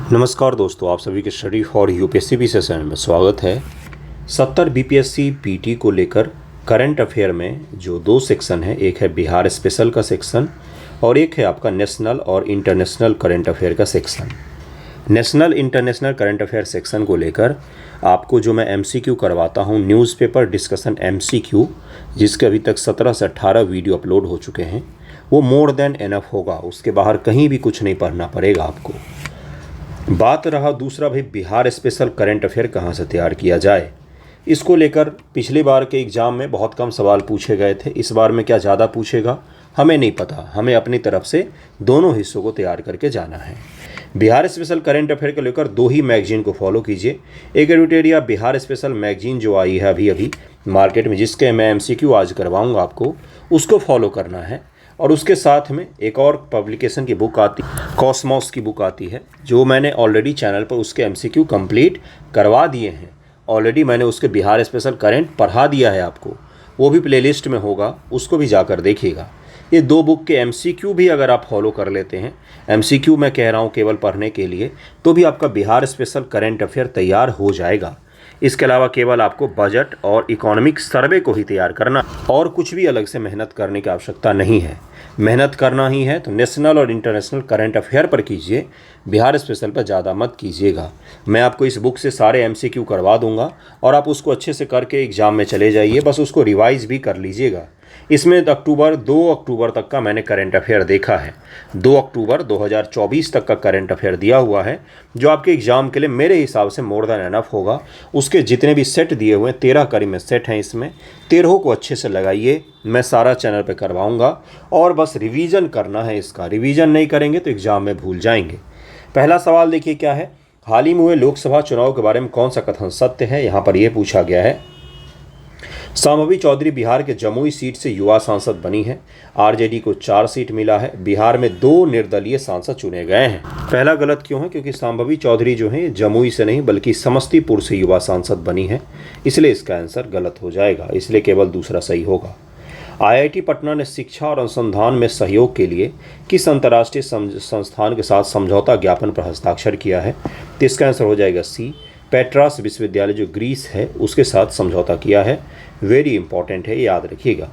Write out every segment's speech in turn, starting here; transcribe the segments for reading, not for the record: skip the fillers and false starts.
नमस्कार दोस्तों, आप सभी के स्टडी फॉर यूपीएससी भी सेशन में स्वागत है। 70 बीपीएससी पीटी को लेकर करंट अफेयर में जो दो सेक्शन है, एक है बिहार स्पेशल का सेक्शन और एक है आपका नेशनल और इंटरनेशनल करंट अफेयर का section. National international current affair section को लेकर आपको जो मैं एमसीक्यू करवाता हूँ, न्यूज़पेपर डिस्कशन एमसीक्यू, जिसके अभी तक 17 से 18 वीडियो अपलोड हो चुके हैं, वो मोर देन एनफ होगा। उसके बाहर कहीं भी कुछ नहीं पढ़ना पड़ेगा आपको। बात रहा दूसरा, भाई बिहार स्पेशल करंट अफेयर कहाँ से तैयार किया जाए, इसको लेकर पिछले बार के एग्ज़ाम में बहुत कम सवाल पूछे गए थे। इस बार में क्या ज़्यादा पूछेगा हमें नहीं पता, हमें अपनी तरफ से दोनों हिस्सों को तैयार करके जाना है। बिहार स्पेशल करंट अफेयर को लेकर दो ही मैगजीन को फॉलो कीजिए। एक एडिटोरिया बिहार स्पेशल मैगजीन जो आई है अभी मार्केट में, जिसके मैं एमसीक्यू आज करवाऊँगा आपको, उसको फॉलो करना है। और उसके साथ में एक और पब्लिकेशन की बुक आती है, कॉस्मॉस की बुक आती है, जो मैंने ऑलरेडी चैनल पर उसके एमसीक्यू कंप्लीट करवा दिए हैं। ऑलरेडी मैंने उसके बिहार स्पेशल करंट पढ़ा दिया है आपको, वो भी प्लेलिस्ट में होगा, उसको भी जाकर देखिएगा। ये दो बुक के एमसीक्यू भी अगर आप फॉलो कर लेते हैं, एमसीक्यू मैं कह रहा हूँ केवल पढ़ने के लिए, तो भी आपका बिहार स्पेशल करंट अफेयर तैयार हो जाएगा। इसके अलावा केवल आपको बजट और इकोनॉमिक सर्वे को ही तैयार करना, और कुछ भी अलग से मेहनत करने की आवश्यकता नहीं है। मेहनत करना ही है तो नेशनल और इंटरनेशनल करंट अफेयर पर कीजिए, बिहार स्पेशल पर ज़्यादा मत कीजिएगा। मैं आपको इस बुक से सारे एमसीक्यू करवा दूंगा और आप उसको अच्छे से करके एग्ज़ाम में चले जाइए, बस उसको रिवाइज़ भी कर लीजिएगा। इसमें 2 अक्टूबर तक का मैंने करंट अफेयर देखा है। 2 अक्टूबर 2024 तक का करंट अफेयर दिया हुआ है, जो आपके एग्ज़ाम के लिए मेरे हिसाब से मोर देन एनफ होगा। उसके जितने भी सेट दिए हुए हैं, 13 करीब में सेट हैं, इसमें 13 को अच्छे से लगाइए। मैं सारा चैनल पे करवाऊंगा और बस रिवीजन करना है इसका। रिवीजन नहीं करेंगे तो एग्ज़ाम में भूल जाएंगे। पहला सवाल देखिए क्या है, हाल ही में हुए लोकसभा चुनाव के बारे में कौन सा कथन सत्य है। यहाँ पर यह पूछा गया है। शांभवी चौधरी बिहार के जमुई सीट से युवा सांसद बनी है। आरजेडी को 4 सीट मिला है। बिहार में 2 निर्दलीय सांसद चुने गए हैं। पहला गलत क्यों है, क्योंकि शांभवी चौधरी जो है जमुई से नहीं बल्कि समस्तीपुर से युवा सांसद बनी है, इसलिए इसका आंसर गलत हो जाएगा। इसलिए केवल दूसरा सही होगा। आईआईटी पटना ने शिक्षा और अनुसंधान में सहयोग के लिए किस अंतर्राष्ट्रीय संस्थान के साथ समझौता ज्ञापन पर हस्ताक्षर किया है, तो इसका आंसर हो जाएगा सी, पेट्रास विश्वविद्यालय जो ग्रीस है उसके साथ समझौता किया है। वेरी इंपॉर्टेंट है, याद रखिएगा।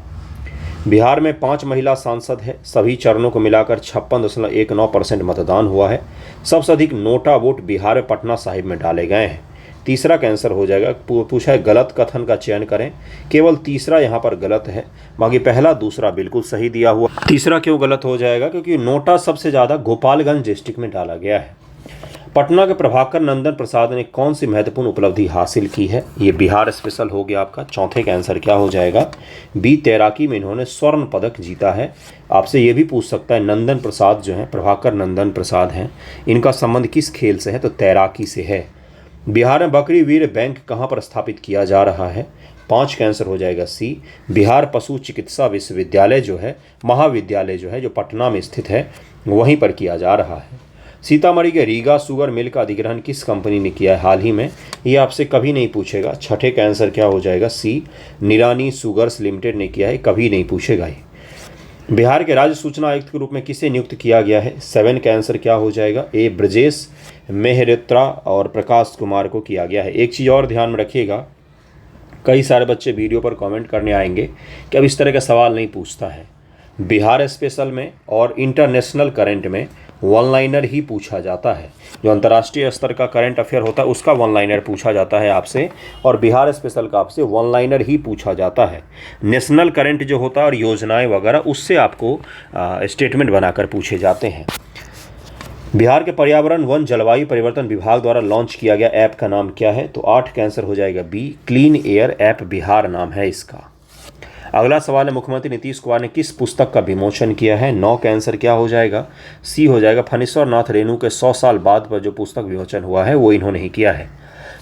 बिहार में 5 महिला सांसद है। सभी चरणों को मिलाकर 56.19% मतदान हुआ है। सबसे अधिक नोटा वोट बिहार में पटना साहिब में डाले गए हैं। तीसरा का आंसर हो जाएगा। पूछा है गलत कथन का चयन करें, केवल तीसरा यहाँ पर गलत है, बाकी पहला दूसरा बिल्कुल सही दिया हुआ। तीसरा क्यों गलत हो जाएगा, क्योंकि नोटा सबसे ज़्यादा गोपालगंज डिस्ट्रिक्ट में डाला गया है। पटना के प्रभाकर नंदन प्रसाद ने कौन सी महत्वपूर्ण उपलब्धि हासिल की है, ये बिहार स्पेशल हो गया आपका। चौथे का आंसर क्या हो जाएगा, बी, तैराकी में इन्होंने स्वर्ण पदक जीता है। आपसे ये भी पूछ सकता है नंदन प्रसाद जो हैं, प्रभाकर नंदन प्रसाद हैं, इनका संबंध किस खेल से है, तो तैराकी से है। बिहार में बकरी वीर बैंक कहाँ पर स्थापित किया जा रहा है। 5 का आंसर हो जाएगा सी, बिहार पशु चिकित्सा विश्वविद्यालय जो है, महाविद्यालय जो है, जो पटना में स्थित है, वहीं पर किया जा रहा है। सीतामढ़ी के रीगा शुगर मिल का अधिग्रहण किस कंपनी ने किया है हाल ही में, ये आपसे कभी नहीं पूछेगा। छठे का आंसर क्या हो जाएगा, सी, निरानी शुगर्स लिमिटेड ने किया है, कभी नहीं पूछेगा ये। बिहार के राज्य सूचना आयुक्त के रूप में किसे नियुक्त किया गया है। 7 का आंसर क्या हो जाएगा, ए, ब्रजेश मेहरोत्रा और प्रकाश कुमार को किया गया है। एक चीज़ और ध्यान में रखिएगा, कई सारे बच्चे वीडियो पर कमेंट करने आएंगे कि अब इस तरह का सवाल नहीं पूछता है। बिहार स्पेशल में और इंटरनेशनल करंट में वन लाइनर ही पूछा जाता है। जो अंतर्राष्ट्रीय स्तर का करंट अफेयर होता है उसका वन लाइनर पूछा जाता है आपसे, और बिहार स्पेशल का आपसे वन लाइनर ही पूछा जाता है। नेशनल करंट जो होता है और योजनाएं वगैरह, उससे आपको स्टेटमेंट बनाकर पूछे जाते हैं। बिहार के पर्यावरण वन जलवायु परिवर्तन विभाग द्वारा लॉन्च किया गया ऐप का नाम क्या है, तो 8 का आंसर हो जाएगा B, clean air app Bihar नाम है इसका। अगला सवाल है, मुख्यमंत्री नीतीश कुमार ने किस पुस्तक का विमोचन किया है। 9 का आंसर क्या हो जाएगा, सी हो जाएगा। फणीश्वर नाथ रेणु के 100 साल बाद पर जो पुस्तक विमोचन हुआ है वो इन्होंने ही किया है।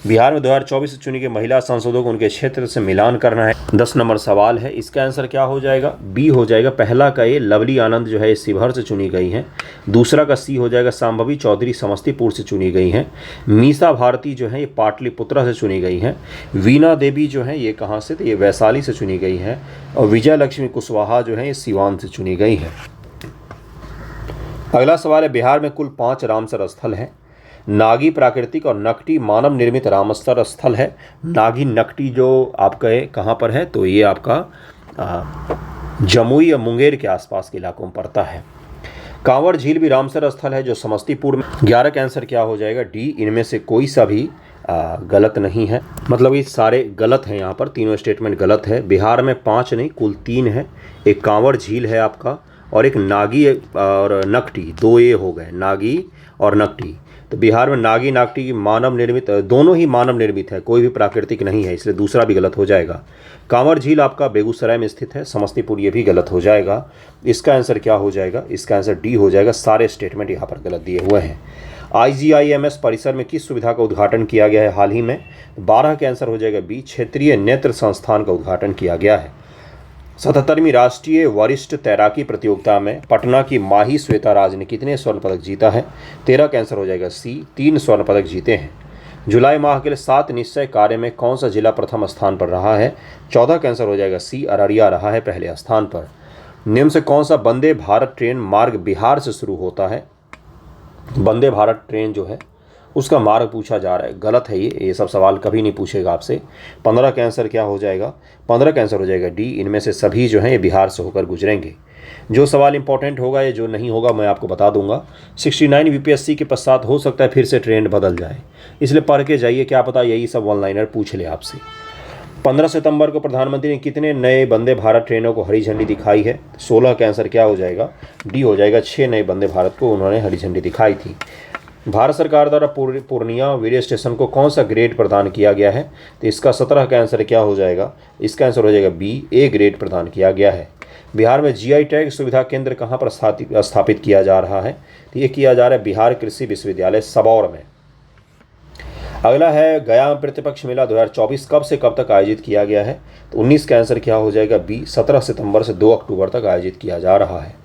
बिहार में 2024 से चुनी गई महिला सांसदों को उनके क्षेत्र से मिलान करना है। 10 नंबर सवाल है, इसका आंसर क्या हो जाएगा, बी हो जाएगा। पहला का ये लवली आनंद जो है शिवहर से चुनी गई हैं। दूसरा का सी हो जाएगा, शांभवी चौधरी समस्तीपुर से चुनी गई हैं। मीसा भारती जो है ये पाटलिपुत्रा से चुनी गई हैं। वीणा देवी जो है ये कहाँ से, तो ये वैशाली से चुनी गई हैं। और विजय लक्ष्मी कुशवाहा जो है ये सिवान से चुनी गई हैं। अगला सवाल है, बिहार में कुल 5 रामसर स्थल हैं। नागी प्राकृतिक और नकटी मानव निर्मित रामसर स्थल है। नागी नकटी जो आपका कहाँ पर है, तो ये आपका जमुई या मुंगेर के आसपास के इलाकों में पड़ता है। कांवड़ झील भी रामसर स्थल है जो समस्तीपुर में। 11 का आंसर क्या हो जाएगा, डी। इनमें से कोई सा भी गलत नहीं है, मतलब ये सारे गलत हैं, यहाँ पर तीनों स्टेटमेंट गलत है। बिहार में 5 नहीं कुल 3 है। एक कांवड़ झील है आपका, और एक नागी और नकटी, 2 ये हो गए, नागी और नकटी। तो बिहार में नागी नागटी मानव निर्मित, दोनों ही मानव निर्मित है, कोई भी प्राकृतिक नहीं है, इसलिए दूसरा भी गलत हो जाएगा। कांवड़ झील आपका बेगूसराय में स्थित है, समस्तीपुर ये भी गलत हो जाएगा। इसका आंसर क्या हो जाएगा, इसका आंसर डी हो जाएगा। सारे स्टेटमेंट यहाँ पर गलत दिए हुए हैं। IGIMS परिसर में किस सुविधा का उद्घाटन किया गया है हाल ही में, 12 का आंसर हो जाएगा बी। क्षेत्रीय नेत्र संस्थान का उद्घाटन किया गया है। 77वीं राष्ट्रीय वरिष्ठ तैराकी प्रतियोगिता में पटना की माही श्वेता राज ने कितने स्वर्ण पदक जीता है, 13 का आंसर हो जाएगा सी। 3 स्वर्ण पदक जीते हैं। जुलाई माह के लिए 7 निश्चय कार्य में कौन सा जिला प्रथम स्थान पर रहा है, 14 का आंसर हो जाएगा सी। अररिया रहा है पहले स्थान पर। निम्न से कौन सा वंदे भारत ट्रेन मार्ग बिहार से शुरू होता है। वंदे भारत ट्रेन जो है उसका मार्ग पूछा जा रहा है, गलत है ये सब सवाल कभी नहीं पूछेगा आपसे। 15 का आंसर क्या हो जाएगा, 15 का आंसर हो जाएगा डी। इनमें से सभी जो हैं ये बिहार से होकर गुजरेंगे। जो सवाल इंपॉर्टेंट होगा या जो नहीं होगा मैं आपको बता दूंगा। 69 VPSC के पश्चात हो सकता है फिर से ट्रेंड बदल जाए, इसलिए पढ़ के जाइए, क्या पता यही सब वन लाइनर पूछ ले आपसे। 15 सितंबर को प्रधानमंत्री ने कितने नए वंदे भारत ट्रेनों को हरी झंडी दिखाई है, 16 का आंसर क्या हो जाएगा, डी हो जाएगा। 6 नए वंदे भारत को उन्होंने हरी झंडी दिखाई थी। भारत सरकार द्वारा पूर्णिया वीर्य स्टेशन को कौन सा ग्रेड प्रदान किया गया है, तो इसका 17 का आंसर क्या हो जाएगा, इसका आंसर हो जाएगा बी। ए ग्रेड प्रदान किया गया है। बिहार में GI टैग सुविधा केंद्र कहाँ पर स्थापित किया जा रहा है, तो ये किया जा रहा है बिहार कृषि विश्वविद्यालय सबौर में। अगला है गया प्रतिपक्ष मेला 2024 कब से कब तक आयोजित किया गया है, तो 19 का आंसर क्या हो जाएगा बी। 17 सितंबर से 2 अक्टूबर तक आयोजित किया जा रहा है।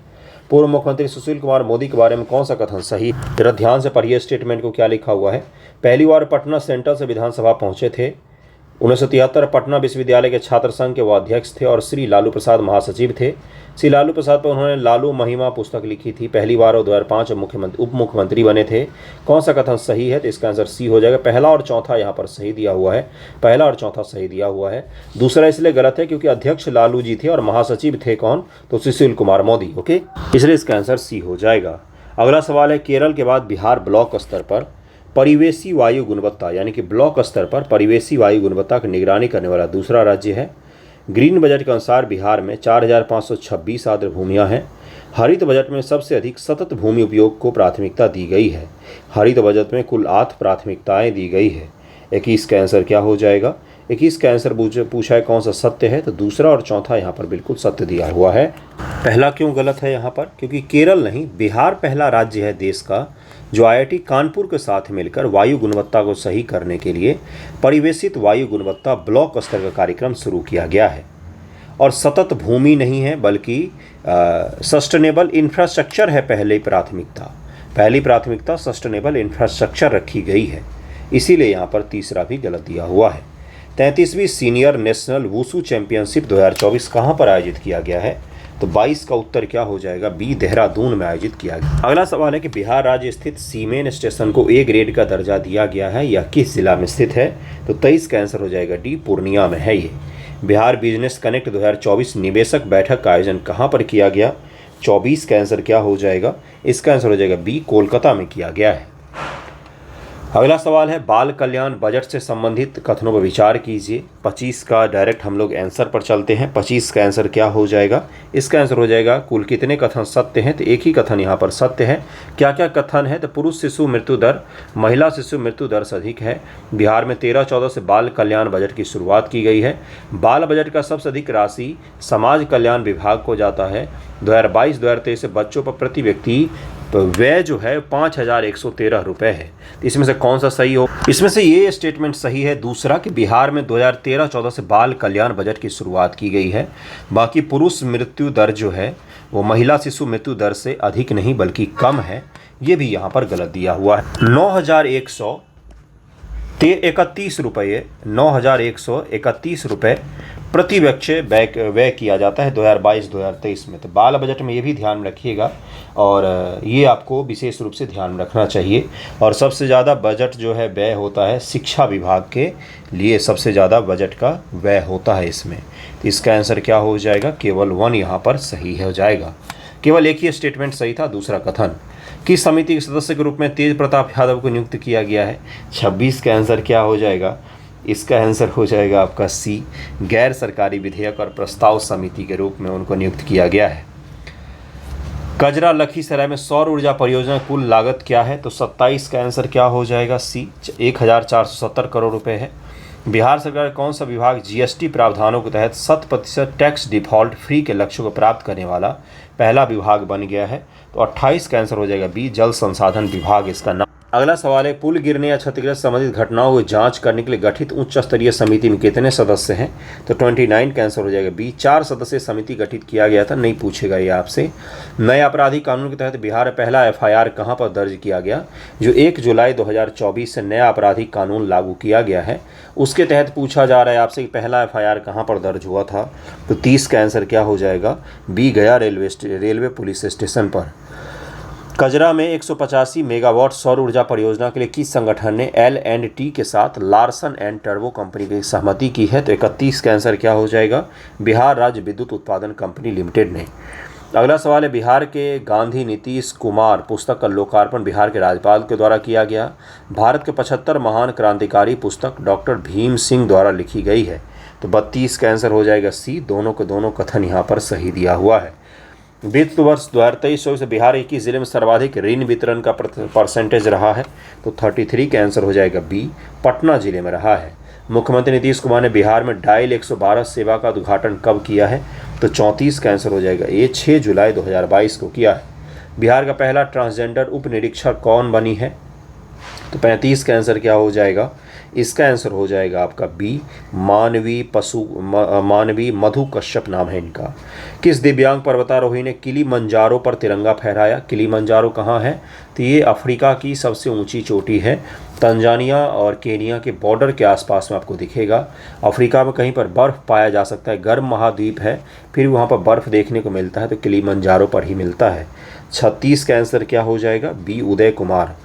पूर्व मुख्यमंत्री सुशील कुमार मोदी के बारे में कौन सा कथन सही, जरा ध्यान से पढ़िए स्टेटमेंट को क्या लिखा हुआ है। पहली बार पटना सेंट्रल से विधानसभा पहुंचे थे। 1973 पटना विश्वविद्यालय के छात्र संघ के वो अध्यक्ष थे और श्री लालू प्रसाद महासचिव थे। श्री लालू प्रसाद पर उन्होंने लालू महिमा पुस्तक लिखी थी। पहली बार वो 2005 उप मुख्यमंत्री बने थे। कौन सा कथन सही है, तो इसका आंसर सी हो जाएगा। पहला और चौथा यहाँ पर सही दिया हुआ है, पहला और चौथा सही दिया हुआ है। दूसरा इसलिए गलत है क्योंकि अध्यक्ष लालू जी थे और महासचिव थे कौन, तो सुशील कुमार मोदी। ओके, इसलिए इसका आंसर सी हो जाएगा। अगला सवाल है केरल के बाद बिहार ब्लॉक स्तर पर परिवेशी वायु गुणवत्ता यानी कि ब्लॉक स्तर पर परिवेशी वायु गुणवत्ता की निगरानी करने वाला दूसरा राज्य है। ग्रीन बजट के अनुसार बिहार में 4526 आर्द्र भूमियाँ हैं। हरित बजट में सबसे अधिक सतत भूमि उपयोग को प्राथमिकता दी गई है। हरित बजट में कुल 8 प्राथमिकताएं दी गई है। 21 का आंसर क्या हो जाएगा, 21 का आंसर पूछा है कौन सा सत्य है, तो दूसरा और चौथा यहाँ पर बिल्कुल सत्य दिया हुआ है। पहला क्यों गलत है यहाँ पर, क्योंकि केरल नहीं बिहार पहला राज्य है देश का जो IIT कानपुर के साथ मिलकर वायु गुणवत्ता को सही करने के लिए परिवेशित वायु गुणवत्ता ब्लॉक स्तर का कार्यक्रम शुरू किया गया है। और सतत भूमि नहीं है बल्कि सस्टेनेबल इंफ्रास्ट्रक्चर है पहली प्राथमिकता सस्टेनेबल इंफ्रास्ट्रक्चर रखी गई है, इसीलिए यहाँ पर तीसरा भी गलत दिया हुआ है। 33वीं सीनियर नेशनल वुशु चैंपियनशिप 2024 कहाँ पर आयोजित किया गया है, तो 22 का उत्तर क्या हो जाएगा बी। देहरादून में आयोजित किया गया। अगला सवाल है कि बिहार राज्य स्थित सीमेन स्टेशन को A ग्रेड का दर्जा दिया गया है, यह किस जिला में स्थित है, तो 23 का आंसर हो जाएगा डी। पूर्णिया में है ये। बिहार बिजनेस कनेक्ट 2024 निवेशक बैठक का आयोजन कहाँ पर किया गया, 24 का आंसर क्या हो जाएगा, इसका आंसर हो जाएगा बी। कोलकाता में किया गया है। अगला सवाल है बाल कल्याण बजट से संबंधित कथनों पर विचार कीजिए। 25 का डायरेक्ट हम लोग आंसर पर चलते हैं। 25 का आंसर क्या हो जाएगा, इसका आंसर हो जाएगा कुल कितने कथन सत्य हैं, तो एक ही कथन यहाँ पर सत्य है। क्या क्या कथन है, तो पुरुष शिशु मृत्यु दर महिला शिशु मृत्यु दर से अधिक है। बिहार में 13-14 से बाल कल्याण बजट की शुरुआत की गई है। बाल बजट का सबसे अधिक राशि समाज कल्याण विभाग को जाता है। 2022-2023 से बच्चों पर प्रति व्यक्ति व्यय जो है 5113 रुपये है। इसमें से कौन सा सही हो, इसमें से ये स्टेटमेंट सही है दूसरा कि बिहार में 2013-14 से बाल कल्याण बजट की शुरुआत की गई है। बाकी पुरुष मृत्यु दर जो है वो महिला शिशु मृत्यु दर से अधिक नहीं बल्कि कम है, ये भी यहाँ पर गलत दिया हुआ है। 9131 रुपये 9131 रुपये प्रति व्यक्ति व्यय किया जाता है 2022-2023 में। तो बाल बजट में ये भी ध्यान रखिएगा और ये आपको विशेष रूप से ध्यान रखना चाहिए। और सबसे ज़्यादा बजट जो है व्यय होता है शिक्षा विभाग के लिए, सबसे ज़्यादा बजट का व्यय होता है इसमें। तो इसका आंसर क्या हो जाएगा? केवल 1 यहाँ पर सही हो जाएगा। केवल एक ही स्टेटमेंट सही था, दूसरा कथन। किस समिति के सदस्य के रूप में तेज प्रताप यादव को नियुक्त किया गया है? 26 का आंसर क्या हो जाएगा? इसका आंसर हो जाएगा आपका सी, गैर सरकारी विधेयक और प्रस्ताव समिति के रूप में उनको नियुक्त किया गया है। कजरा लखीसराय में सौर ऊर्जा परियोजना कुल लागत क्या है? तो 27 का आंसर क्या हो जाएगा? सी, 1470 करोड़ रुपए है। बिहार सरकार कौन सा विभाग जीएसटी प्रावधानों के तहत 100% टैक्स डिफॉल्ट फ्री के लक्ष्य को प्राप्त करने वाला पहला विभाग बन गया है? तो 28 का आंसर हो जाएगा बी, जल संसाधन विभाग इसका नाम। अगला सवाल है, पुल गिरने या क्षतिग्रस्त संबंधित घटनाओं की जांच करने के लिए गठित उच्च स्तरीय समिति में कितने सदस्य हैं? तो 29 का आंसर हो जाएगा बी, 4 सदस्यीय समिति गठित किया गया था। नहीं पूछेगा ये आपसे। नए आपराधिक कानून के तहत बिहार में पहला एफआईआर कहां पर दर्ज किया गया? जो 1 जुलाई 2024 से नया आपराधिक कानून लागू किया गया है उसके तहत पूछा जा रहा है आपसे कि पहला एफआईआर कहां पर दर्ज हुआ था? तो 30 का आंसर क्या हो जाएगा? बी, गया रेलवे पुलिस स्टेशन पर। कजरा में 185 मेगावाट सौर ऊर्जा परियोजना के लिए किस संगठन ने L&T के साथ लार्सन एंड टर्बो कंपनी की सहमति की है? तो 31 का आंसर क्या हो जाएगा? बिहार राज्य विद्युत उत्पादन कंपनी लिमिटेड ने। अगला सवाल है, बिहार के गांधी नीतीश कुमार पुस्तक का लोकार्पण बिहार के राज्यपाल के द्वारा किया गया। भारत के 75 महान क्रांतिकारी पुस्तक डॉक्टर भीम सिंह द्वारा लिखी गई है। तो 32 का आंसर हो जाएगा सी, दोनों के दोनों कथन यहाँ पर सही दिया हुआ है। वित्त वर्ष 2023-24 से बिहार एक ही जिले में सर्वाधिक ऋण वितरण का परसेंटेज रहा है? तो 33 का आंसर हो जाएगा बी, पटना जिले में रहा है। मुख्यमंत्री नीतीश कुमार ने बिहार में डायल 112 सेवा का उद्घाटन कब किया है? तो 34 का आंसर हो जाएगा ए, 6 जुलाई 2022 को किया है। बिहार का पहला ट्रांसजेंडर उप निरीक्षक कौन बनी है? तो 35 का आंसर क्या हो जाएगा? इसका आंसर हो जाएगा आपका बी, मानवी मधु कश्यप नाम है इनका। किस दिव्यांग पर्वतारोही ने किलिमंजारो पर तिरंगा फहराया? किलिमंजारो कहाँ है? तो ये अफ्रीका की सबसे ऊंची चोटी है। तंजानिया और केनिया के बॉर्डर के आसपास में आपको दिखेगा। अफ्रीका में कहीं पर बर्फ़ पाया जा सकता है, गर्म महाद्वीप है, फिर वहाँ पर बर्फ़ देखने को मिलता है तो किलिमंजारो पर ही मिलता है। 36 का आंसर क्या हो जाएगा? बी, उदय कुमार।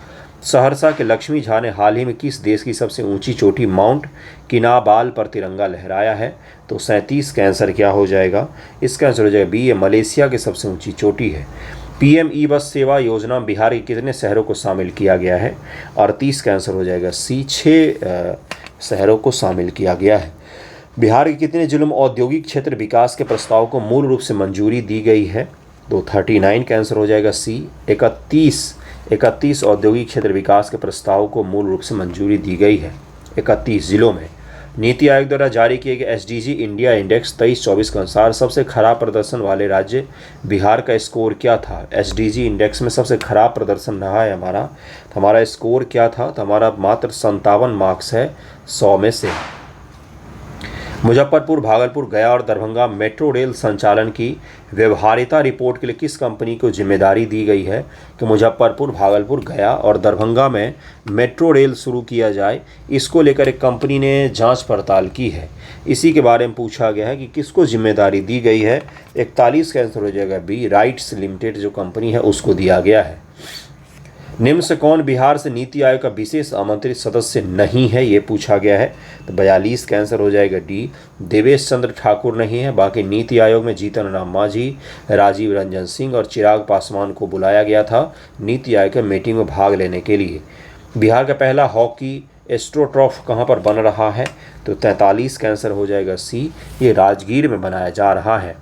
सहरसा के लक्ष्मी झा ने हाल ही में किस देश की सबसे ऊंची चोटी माउंट किनाबाल पर तिरंगा लहराया है? तो 37 का आंसर क्या हो जाएगा? इसका आंसर हो जाएगा बी, ये मलेशिया की सबसे ऊंची चोटी है। पीएम ई बस सेवा योजना में बिहार के कितने शहरों को शामिल किया गया है? 38 का आंसर हो जाएगा सी, 6 शहरों को शामिल किया गया है। बिहार के कितने जिलों में औद्योगिक क्षेत्र विकास के प्रस्ताव को मूल रूप से मंजूरी दी गई है? तो 39 का आंसर हो जाएगा सी, 31 औद्योगिक क्षेत्र विकास के प्रस्ताव को मूल रूप से मंजूरी दी गई है 31 जिलों में। नीति आयोग द्वारा जारी किए गए एसडीजी इंडिया इंडेक्स 23-24 के अनुसार सबसे खराब प्रदर्शन वाले राज्य बिहार का स्कोर क्या था? एसडीजी इंडेक्स में सबसे खराब प्रदर्शन रहा है हमारा स्कोर क्या था? तो हमारा मात्र 57 मार्क्स है 100 में से। मुजफ्फरपुर, भागलपुर, गया और दरभंगा मेट्रो रेल संचालन की व्यवहार्यता रिपोर्ट के लिए किस कंपनी को जिम्मेदारी दी गई है? कि मुजफ्फरपुर, भागलपुर, गया और दरभंगा में मेट्रो रेल शुरू किया जाए, इसको लेकर एक कंपनी ने जांच पड़ताल की है। इसी के बारे में पूछा गया है कि किसको जिम्मेदारी दी गई है। 41 का आंसर हो जाएगा बी, राइट्स लिमिटेड जो कंपनी है उसको दिया गया है। निम्न से कौन बिहार से नीति आयोग का विशेष आमंत्रित सदस्य नहीं है, ये पूछा गया है। तो 42 का आंसर हो जाएगा डी, देवेश चंद्र ठाकुर नहीं है। बाकी नीति आयोग में जीतन राम मांझी, राजीव रंजन सिंह और चिराग पासवान को बुलाया गया था नीति आयोग के मीटिंग में भाग लेने के लिए। बिहार का पहला हॉकी एस्ट्रोट्रॉफ कहाँ पर बन रहा है? तो 43 का आंसर हो जाएगा सी, ये राजगीर में बनाया जा रहा है।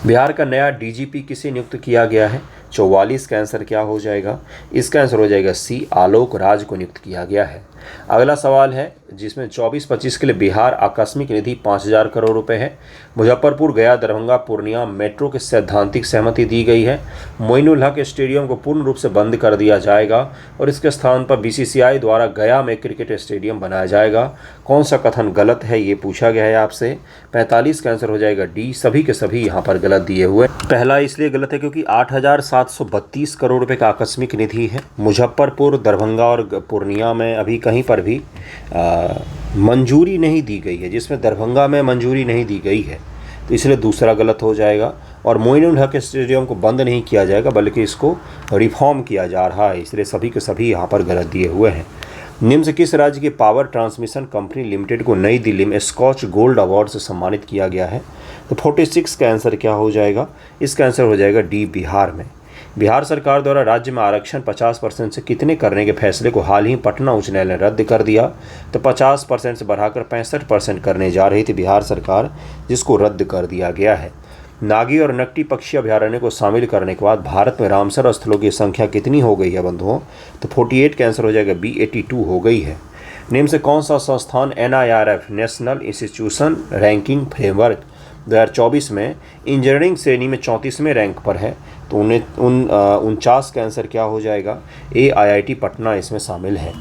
बिहार का नया डीजीपी किसे नियुक्त किया गया है? 44 का आंसर क्या हो जाएगा? इसका आंसर हो जाएगा सी, आलोक राज को नियुक्त किया गया है। अगला सवाल है जिसमें 24-25 के लिए बिहार आकस्मिक निधि 5000 करोड़ रुपए है। मुजफ्फरपुर, गया, दरभंगा, पूर्णिया मेट्रो की सैद्धांतिक सहमति दी गई है। मोइनुल हक स्टेडियम को पूर्ण रूप से बंद कर दिया जाएगा और इसके स्थान पर बीसीसीआई द्वारा गया में क्रिकेट स्टेडियम बनाया जाएगा। कौन सा कथन गलत है ये पूछा गया है आपसे। 45 का आंसर हो जाएगा डी, सभी के सभी यहाँ पर गलत दिए हुए। पहला इसलिए गलत है क्योंकि 8732 करोड़ रुपए का आकस्मिक निधि है। मुजफ्फरपुर, दरभंगा और पूर्णिया में अभी कहीं पर भी मंजूरी नहीं दी गई है, जिसमें दरभंगा में मंजूरी नहीं दी गई है, तो इसलिए दूसरा गलत हो जाएगा। और मोइनुल हक स्टेडियम को बंद नहीं किया जाएगा बल्कि इसको रिफॉर्म किया जा रहा है, इसलिए सभी के सभी यहाँ पर गलत दिए हुए हैं। निम्न से किस राज्य की पावर ट्रांसमिशन कंपनी लिमिटेड को नई दिल्ली में स्कॉच गोल्ड अवार्ड से सम्मानित किया गया है? तो 46 का आंसर क्या हो जाएगा? इसका आंसर हो जाएगा डी, बिहार में। बिहार सरकार द्वारा राज्य में आरक्षण 50% से कितने करने के फैसले को हाल ही पटना उच्च न्यायालय ने रद्द कर दिया। तो 50% से बढ़ाकर 65% करने जा रही थी बिहार सरकार, जिसको रद्द कर दिया गया है। नागी और नकटी पक्षी अभयारण्य को शामिल करने के बाद भारत में रामसर स्थलों की संख्या कितनी हो गई है बंधुओं? तो 48 का आंसर हो जाएगा बी, 82 हो गई है। निम्न से कौन सा संस्थान NIRF national institution ranking framework 2024 में इंजीनियरिंग श्रेणी में 34वें रैंक पर है? तो 49 का आंसर क्या हो जाएगा? ए, IIT पटना इसमें शामिल है।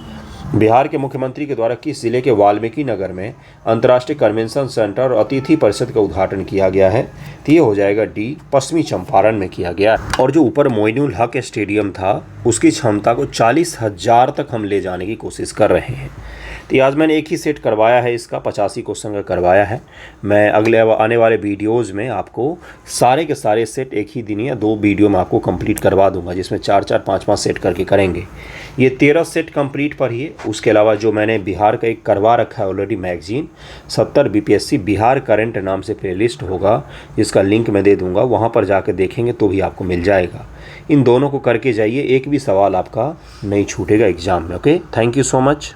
बिहार के मुख्यमंत्री के द्वारा किस जिले के वाल्मीकि नगर में अंतर्राष्ट्रीय कन्वेंशन सेंटर और अतिथि परिषद का उद्घाटन किया गया है? तो ये हो जाएगा डी, पश्चिमी चंपारण में किया गया। और जो ऊपर मोइनुल हक स्टेडियम था, उसकी क्षमता को 40,000 तक हम ले जाने की कोशिश कर रहे हैं। तो आज मैंने एक ही सेट करवाया है, इसका 85 क्वेश्चन का करवाया है। मैं अगले आने वाले वीडियोज़ में आपको सारे के सारे सेट एक ही दिन या 2 वीडियो में आपको कंप्लीट करवा दूंगा, जिसमें 4-4, 5-5 सेट करके करेंगे। ये 13 सेट कंप्लीट पर ही है। उसके अलावा जो मैंने बिहार का एक करवा रखा है already magazine, 70 BPSC Bihar current नाम से प्लेलिस्ट होगा, जिसका लिंक मैं दे दूंगा, वहाँ पर जाकर देखेंगे तो भी आपको मिल जाएगा। इन दोनों को करके जाइए, एक भी सवाल आपका नहीं छूटेगा एग्जाम में। Okay, thank you so much.